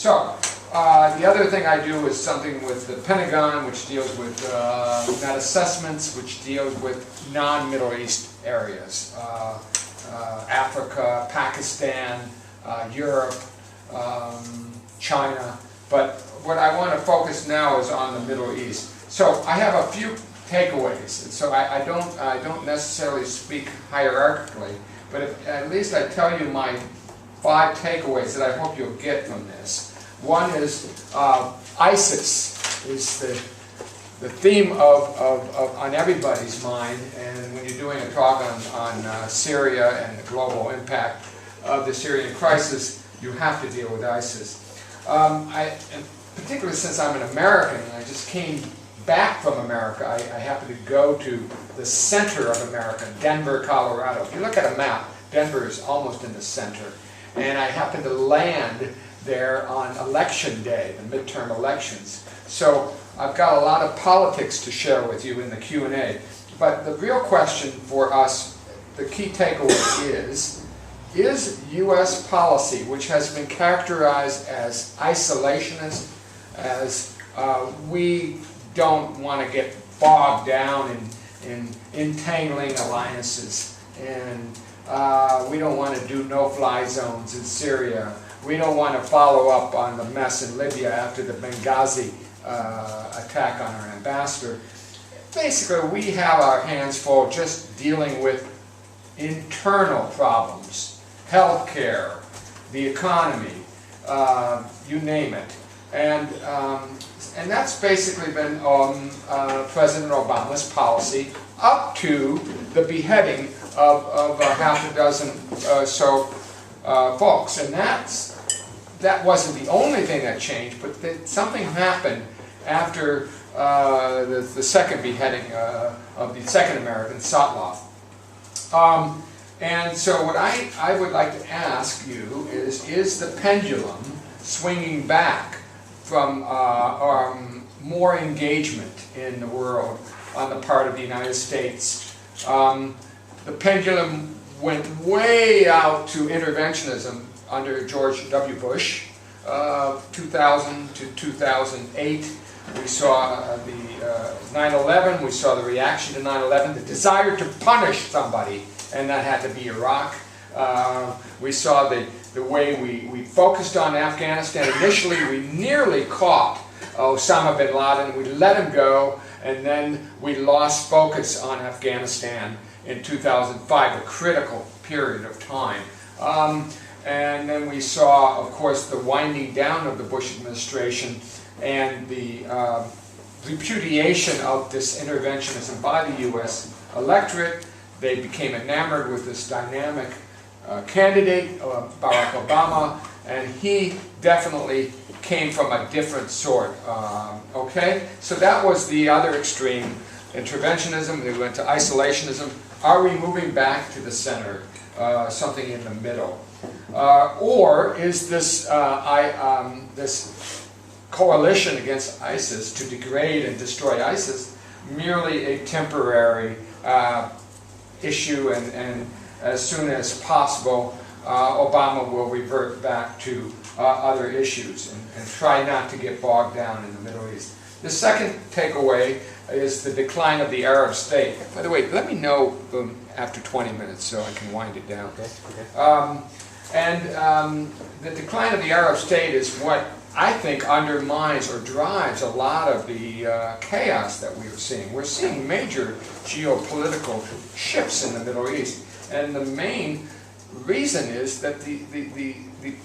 So, the other thing I do is something with the Pentagon, which deals with net assessments, which deals with non-Middle East areas. Africa, Pakistan, Europe, China. But what I want to focus now is on the Middle East. So I have a few takeaways. So I don't necessarily speak hierarchically, but at least I tell you my 5 takeaways that I hope you'll get from this. One is ISIS is the theme on everybody's mind, and when you're doing a talk on Syria and the global impact of the Syrian crisis, you have to deal with ISIS. And particularly since I'm an American, and I just came back from America, I happened to go to the center of America, Denver, Colorado. If you look at a map, Denver is almost in the center. And I happened to land there on election day, the midterm elections. So I've got a lot of politics to share with you in the Q&A. But the real question for us, the key takeaway is U.S. policy, which has been characterized as isolationist, as we don't want to get bogged down in entangling alliances, and we don't want to do no-fly zones in Syria. We don't want to follow up on the mess in Libya after the Benghazi attack on our ambassador. Basically, we have our hands full just dealing with internal problems, healthcare, the economy, you name it. And that's basically been President Obama's policy up to the beheading of half a dozen so folks. And that wasn't the only thing that changed, but something happened after the second beheading of the second American, Sotloff. And so what I would like to ask you is the pendulum swinging back from more engagement in the world on the part of the United States? The pendulum went way out to interventionism under George W. Bush, 2000 to 2008. We saw the 9/11, we saw the reaction to 9/11, the desire to punish somebody, and that had to be Iraq. We saw the way we focused on Afghanistan. Initially, we nearly caught Osama bin Laden. We let him go, and then we lost focus on Afghanistan in 2005, a critical period of time. And then we saw, of course, the winding down of the Bush administration and the repudiation of this interventionism by the U.S. electorate. They became enamored with this dynamic candidate, Barack Obama, and he definitely came from a different sort. Okay? So that was the other extreme, interventionism. They went to isolationism. Are we moving back to the center, something in the middle? Or is this, this coalition against ISIS to degrade and destroy ISIS merely a temporary issue, and as soon as possible Obama will revert back to other issues and try not to get bogged down in the Middle East? The second takeaway is the decline of the Arab state. By the way, let me know after 20 minutes so I can wind it down. Okay. The decline of the Arab state is what I think undermines or drives a lot of the chaos that we are seeing. We're seeing major geopolitical shifts in the Middle East, and the main reason is that the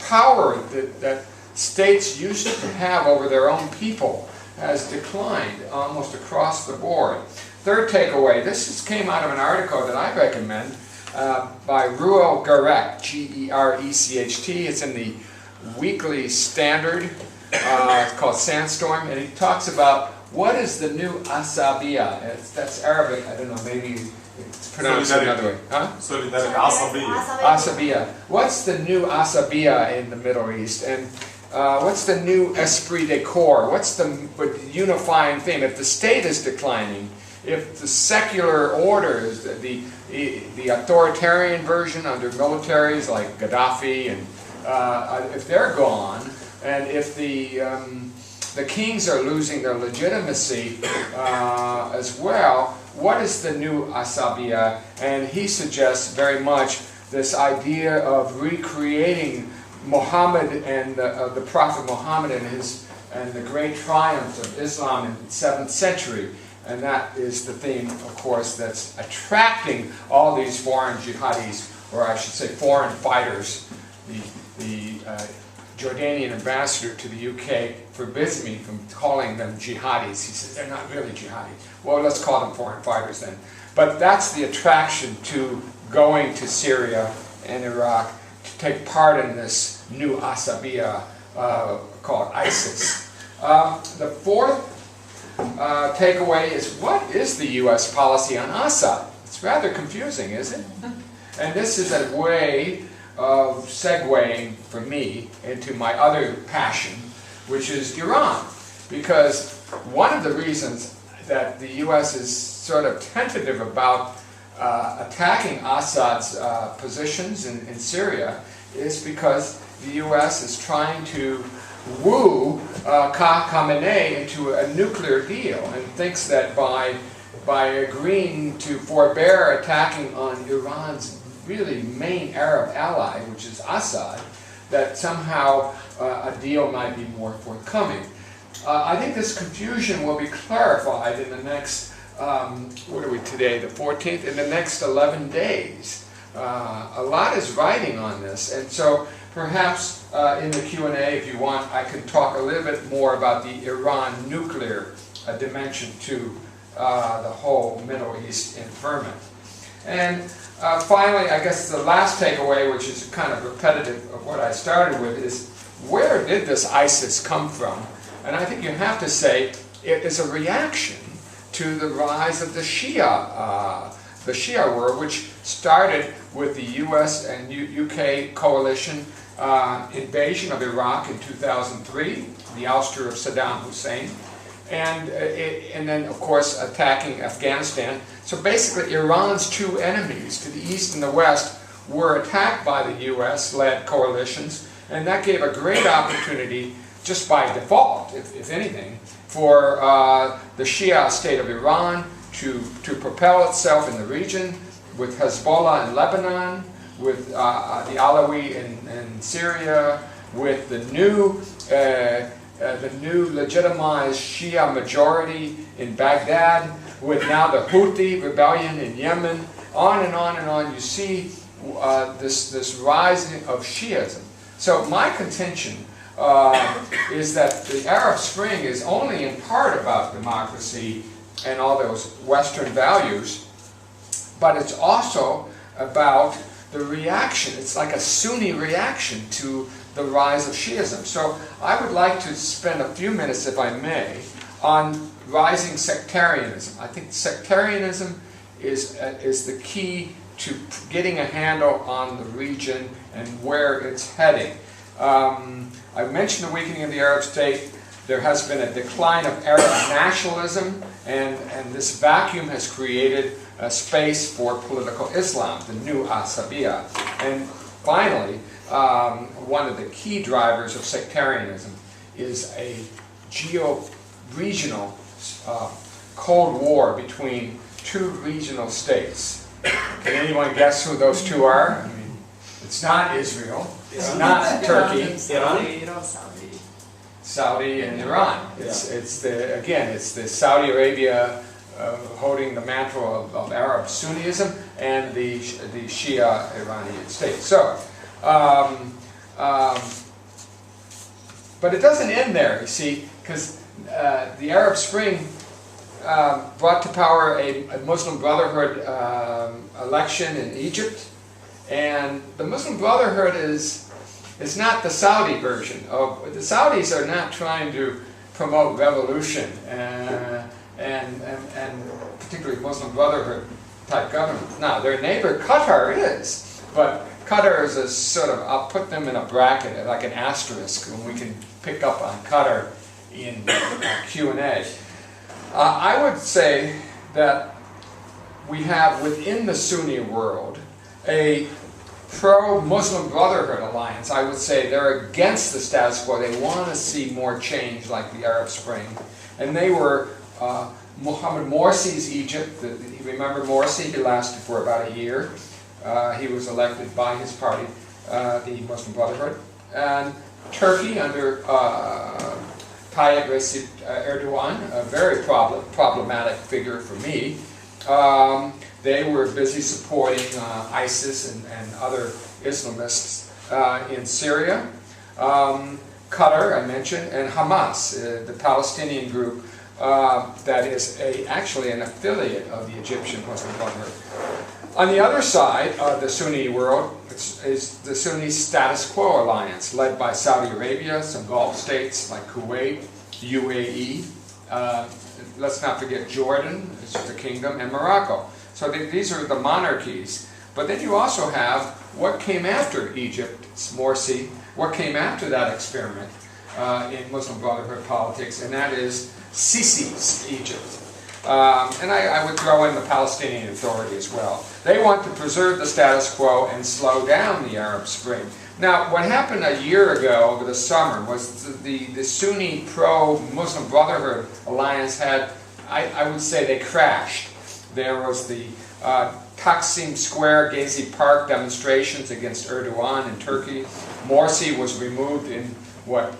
power that states used to have over their own people has declined almost across the board. Third takeaway, this came out of an article that I recommend by Ruel Gerecht, G-E-R-E-C-H-T. It's in the Weekly Standard. It's called Sandstorm, and he talks about what is the new asabiya. That's Arabic. I don't know, maybe it's pronounced another way. Huh? Asabiya. What's the new asabiya in the Middle East? And what's the new esprit de corps? What's the unifying theme? If the state is declining, if the secular order is the authoritarian version under militaries like Gaddafi, and if they're gone, and if the kings are losing their legitimacy as well, what is the new asabiya? And he suggests very much this idea of recreating Muhammad and the Prophet Muhammad and the great triumph of Islam in the 7th century. And that is the theme, of course, that's attracting all these foreign jihadis, or I should say foreign fighters. The Jordanian ambassador to the UK forbids me from calling them jihadis. He says they're not really jihadis. Well, let's call them foreign fighters then. But that's the attraction to going to Syria and Iraq to take part in this new asabiya called ISIS. The fourth takeaway is, what is the U.S. policy on Assad? It's rather confusing, isn't it? And this is a way of segueing for me into my other passion, which is Iran. Because one of the reasons that the U.S. is sort of tentative about attacking Assad's positions in Syria is because the U.S. is trying to woo Khamenei into a nuclear deal, and thinks that by agreeing to forbear attacking on Iran's really main Arab ally, which is Assad, that somehow a deal might be more forthcoming. I think this confusion will be clarified in the next, what are we today, the 14th? In the next 11 days. A lot is writing on this, and so perhaps in the Q&A, if you want, I can talk a little bit more about the Iran nuclear dimension to the whole Middle East inferment. And finally, I guess the last takeaway, which is kind of repetitive of what I started with, is where did this ISIS come from? And I think you have to say it is a reaction to the rise of the Shia world, which started with the US and UK coalition invasion of Iraq in 2003, the ouster of Saddam Hussein, and then, of course, attacking Afghanistan. So basically, Iran's two enemies to the east and the west were attacked by the US-led coalitions, and that gave a great opportunity, just by default, if anything, for the Shia state of Iran to propel itself in the region, with Hezbollah in Lebanon, with the Alawi in Syria, with the new legitimized Shia majority in Baghdad, with now the Houthi rebellion in Yemen, on and on and on. You see this rising of Shiism. So my contention is that the Arab Spring is only in part about democracy and all those Western values, but it's also about the reaction. It's like a Sunni reaction to the rise of Shiism. So I would like to spend a few minutes, if I may, on rising sectarianism. I think sectarianism is the key to getting a handle on the region and where it's heading. I mentioned the weakening of the Arab state. There has been a decline of Arab nationalism, and this vacuum has created a space for political Islam, the new Asabiya. And finally, one of the key drivers of sectarianism is a geo-regional Cold War between two regional states. Can anyone guess who those two are? I mean, it's not Israel, it's not Turkey. Saudi and Iran. It's the Saudi Arabia holding the mantle of Arab Sunnism and the Shia Iranian state. So, but it doesn't end there, you see, because the Arab Spring brought to power a Muslim Brotherhood election in Egypt, and the Muslim Brotherhood is not the Saudi version. The Saudis are not trying to promote revolution and particularly Muslim Brotherhood type government. Now, their neighbor Qatar is, but Qatar is a sort of, I'll put them in a bracket, like an asterisk, and we can pick up on Qatar in Q&A. I would say that we have within the Sunni world a pro-Muslim Brotherhood alliance. I would say they're against the status quo. They want to see more change like the Arab Spring. And they were Mohammed Morsi's Egypt. You remember Morsi? He lasted for about a year. He was elected by his party, the Muslim Brotherhood. And Turkey under Tayyip Recep Erdogan, a very problematic figure for me. They were busy supporting ISIS and other Islamists in Syria. Qatar, I mentioned, and Hamas, the Palestinian group that is actually an affiliate of the Egyptian Muslim Brotherhood. On the other side of the Sunni world is the Sunni Status Quo Alliance, led by Saudi Arabia, some Gulf states like Kuwait, UAE, let's not forget Jordan, it's the kingdom, and Morocco. So these are the monarchies. But then you also have what came after Egypt, Morsi, what came after that experiment in Muslim Brotherhood politics, and that is Sisi's Egypt. And I would throw in the Palestinian Authority as well. They want to preserve the status quo and slow down the Arab Spring. Now, what happened a year ago over the summer was the Sunni pro-Muslim Brotherhood alliance had, I would say they crashed. There was the Taksim Square, Gezi Park demonstrations against Erdogan in Turkey. Morsi was removed in what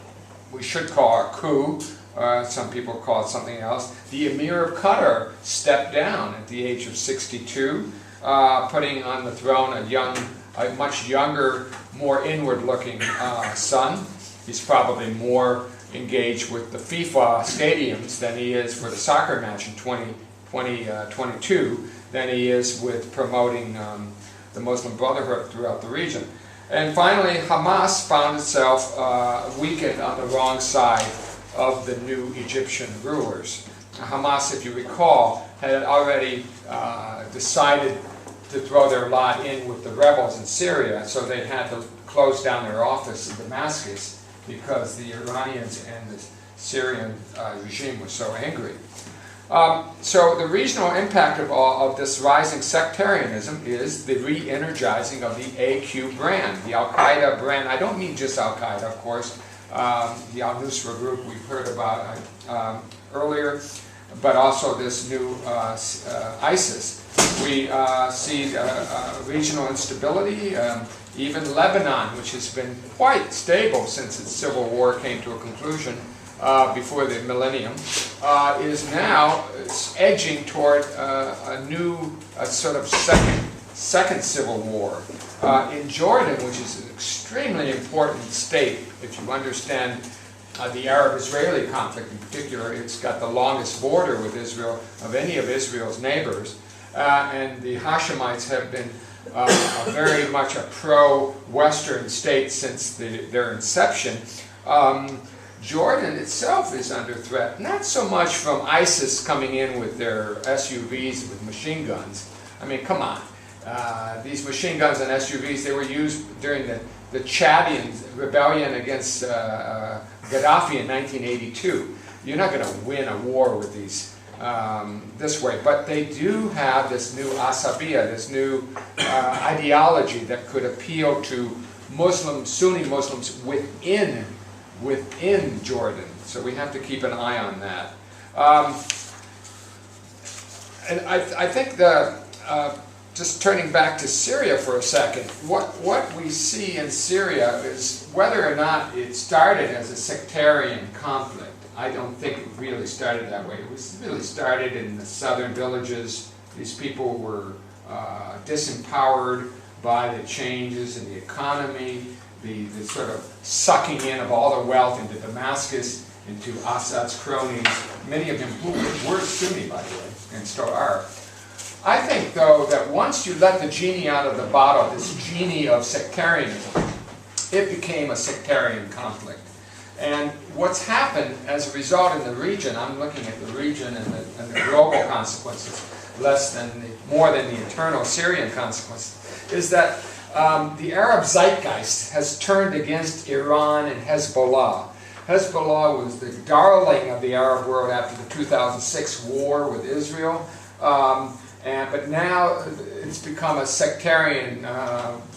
we should call a coup. Some people call it something else. The Emir of Qatar stepped down at the age of 62, putting on the throne a much younger, more inward-looking son. He's probably more engaged with the FIFA stadiums than he is for the soccer match in 2022 than he is with promoting the Muslim Brotherhood throughout the region. And finally, Hamas found itself weakened on the wrong side of the new Egyptian rulers. Hamas, if you recall, had already decided to throw their lot in with the rebels in Syria, so they had to close down their office in Damascus because the Iranians and the Syrian regime was so angry. So the regional impact of this rising sectarianism is the re-energizing of the AQ brand, the Al-Qaeda brand. I don't mean just Al-Qaeda, of course, the Al-Nusra group we've heard about earlier, but also this new ISIS. We see regional instability. Even Lebanon, which has been quite stable since its civil war came to a conclusion before the millennium, is now edging toward a new sort of second civil war. In Jordan, which is an extremely important state, if you understand the Arab-Israeli conflict in particular, it's got the longest border with Israel of any of Israel's neighbors, and the Hashemites have been very much a pro-Western state since their inception. Jordan itself is under threat, not so much from ISIS coming in with their SUVs with machine guns. I mean, come on. These machine guns and SUVs, they were used during the Chadian rebellion against Gaddafi in 1982. You're not going to win a war with these this way, but they do have this new asabiya, this new ideology that could appeal to Sunni Muslims within Jordan. So we have to keep an eye on that. And I think just turning back to Syria for a second, what we see in Syria is whether or not it started as a sectarian conflict. I don't think it really started that way. It was really started in the southern villages. These people were disempowered by the changes in the economy, the sort of sucking in of all the wealth into Damascus, into Assad's cronies, many of them who were Sunni, by the way, and still are. I think, though, that once you let the genie out of the bottle, this genie of sectarianism, it became a sectarian conflict. And what's happened as a result in the region, I'm looking at the region and the global consequences, more than the internal Syrian consequences, is that the Arab zeitgeist has turned against Iran and Hezbollah. Hezbollah was the darling of the Arab world after the 2006 war with Israel. But now it's become a sectarian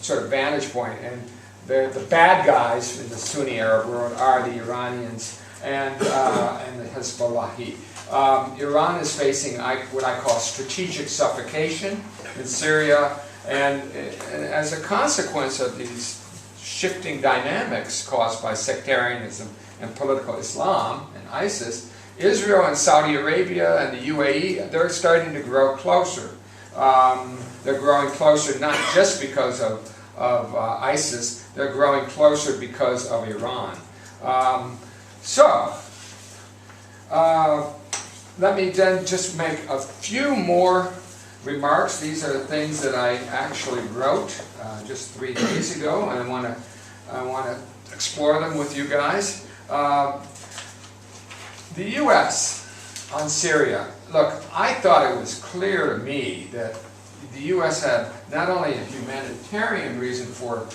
sort of vantage point, and the bad guys in the Sunni Arab world are the Iranians and the Hezbollah. Iran is facing what I call strategic suffocation in Syria, and as a consequence of these shifting dynamics caused by sectarianism and political Islam and ISIS, Israel and Saudi Arabia and the UAE, they're starting to grow closer. They're growing closer not just because of ISIS, they're growing closer because of Iran. Let me then just make a few more remarks. These are the things that I actually wrote just 3 days ago, and I want to explore them with you guys. The U.S. on Syria. Look, I thought it was clear to me that the U.S. had not only a humanitarian reason for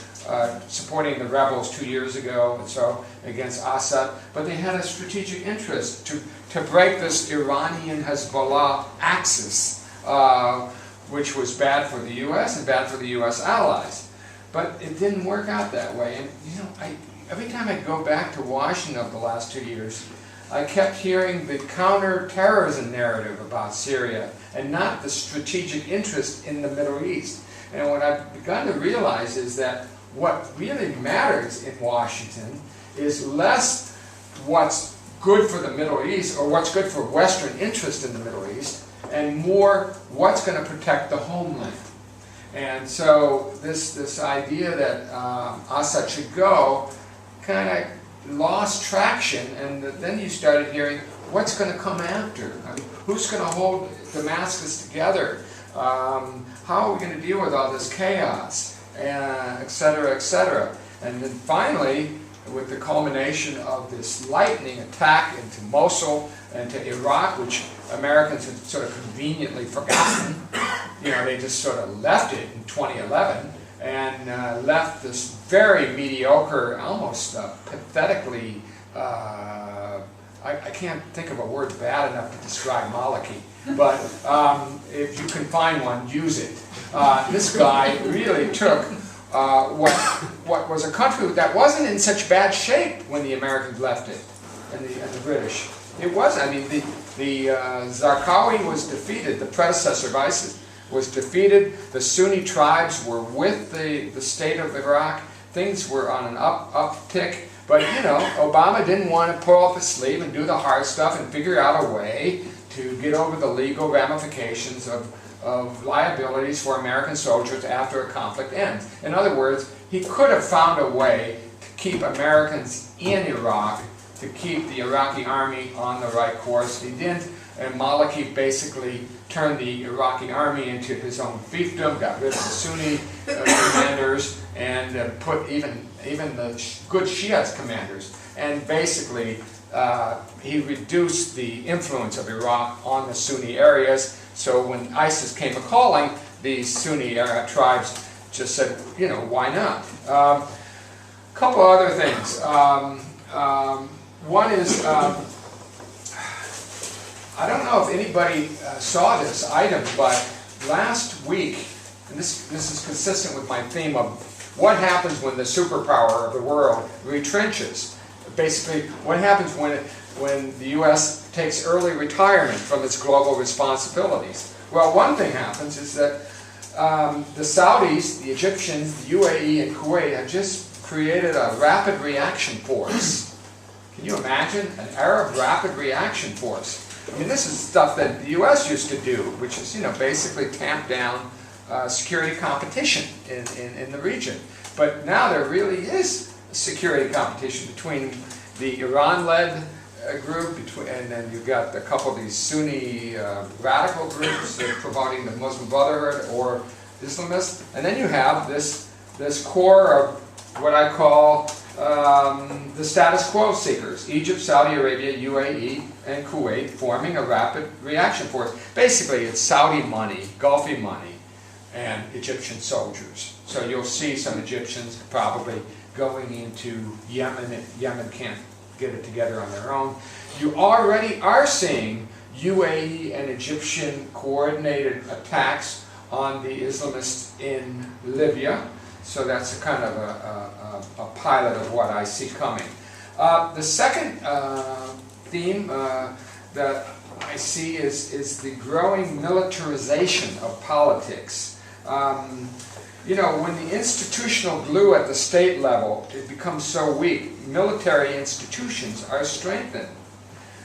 supporting the rebels 2 years ago and so against Assad, but they had a strategic interest to break this Iranian-Hezbollah axis, which was bad for the U.S. and bad for the U.S. allies. But it didn't work out that way. And you know, every time I go back to Washington over the last 2 years, I kept hearing the counter-terrorism narrative about Syria and not the strategic interest in the Middle East. And what I've begun to realize is that what really matters in Washington is less what's good for the Middle East or what's good for Western interest in the Middle East, and more what's going to protect the homeland. And so this idea that Assad should go kind of lost traction, and then you started hearing what's going to come after. I mean, who's going to hold Damascus together? How are we going to deal with all this chaos, et cetera, et cetera. And then finally, with the culmination of this lightning attack into Mosul and to Iraq, which Americans had sort of conveniently forgotten. You know, they just sort of left it in 2011 and left this very mediocre, almost pathetically, I can't think of a word bad enough to describe Maliki, but if you can find one, use it. This guy really took what was a country that wasn't in such bad shape when the Americans left it, and the British. It was. I mean, the Zarqawi was defeated. The predecessor of ISIS was defeated. The Sunni tribes were with the state of Iraq. Things were on an uptick. But you know, Obama didn't want to pull up his sleeve and do the hard stuff and figure out a way to get over the legal ramifications of liabilities for American soldiers after a conflict ends. In other words, he could have found a way to keep Americans in Iraq, to keep the Iraqi army on the right course. He didn't, and Maliki basically turned the Iraqi army into his own fiefdom, got rid of the Sunni commanders, and put even the good Shia commanders, and basically he reduced the influence of Iraq on the Sunni areas. So when ISIS came a-calling, the Sunni tribes just said, you know, why not? A couple other things. One is, I don't know if anybody saw this item, but last week, and this is consistent with my theme of what happens when the superpower of the world retrenches. Basically, what happens when the U.S. takes early retirement from its global responsibilities? Well, one thing happens is that the Saudis, the Egyptians, the UAE, and Kuwait have just created a rapid reaction force. Can you imagine? An Arab rapid reaction force. I mean, this is stuff that the U.S. used to do, which is, you know, basically tamp down security competition in the region. But now there really is security competition between the Iran-led group, and then you've got a couple of these Sunni radical groups that are promoting the Muslim Brotherhood or Islamists, and then you have this core of what I call the status quo seekers: Egypt, Saudi Arabia, UAE, and Kuwait, forming a rapid reaction force. Basically, it's Saudi money, Gulfi money, and Egyptian soldiers. So you'll see some Egyptians probably going into Yemen if Yemen can't get it together on their own. You already are seeing UAE and Egyptian coordinated attacks on the Islamists in Libya. So that's a kind of a pilot of what I see coming. The second theme that I see is the growing militarization of politics. You know, when the institutional glue at the state level it becomes so weak, military institutions are strengthened.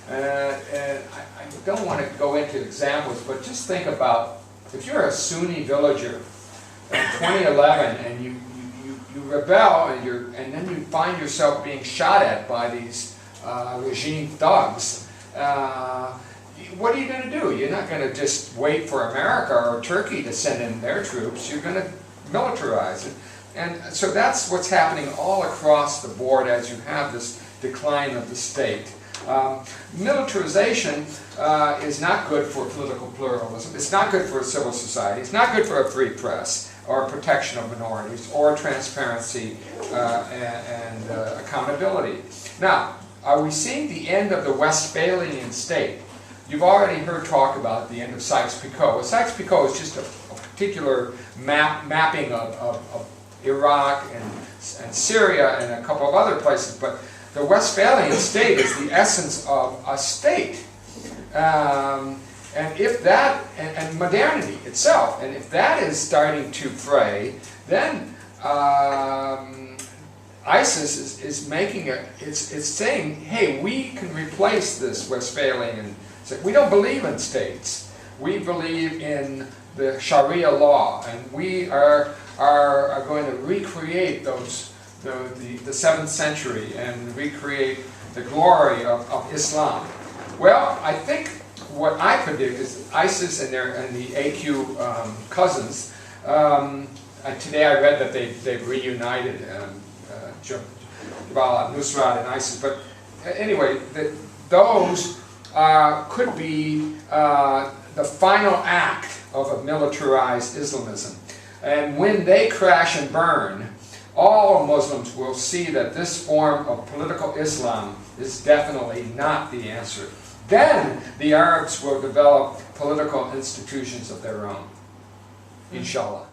And I don't want to go into examples, but just think about if you're a Sunni villager in 2011 and you rebel and then you find yourself being shot at by these regime thugs. What are you going to do? You're not going to just wait for America or Turkey to send in their troops. You're going to militarize it. And so that's what's happening all across the board as you have this decline of the state. Militarization is not good for political pluralism. It's not good for civil society. It's not good for a free press or protection of minorities or transparency and accountability. Now, are we seeing the end of the Westphalian state? You've already heard talk about the end of Sykes-Picot. Sykes-Picot is just a particular mapping of Iraq and Syria and a couple of other places, but the Westphalian state is the essence of a state. And if that, and modernity itself, and if that is starting to fray, then ISIS is making it's saying, hey, we can replace this Westphalian. We don't believe in states. We believe in the Sharia law, and we are going to recreate the 7th century and recreate the glory of Islam. Well, I think what I predict is ISIS and the AQ cousins. Today I read that they've reunited Jabal al-Nusrat and ISIS. But anyway, those could be the final act of a militarized Islamism. And when they crash and burn, all Muslims will see that this form of political Islam is definitely not the answer. Then the Arabs will develop political institutions of their own, inshallah.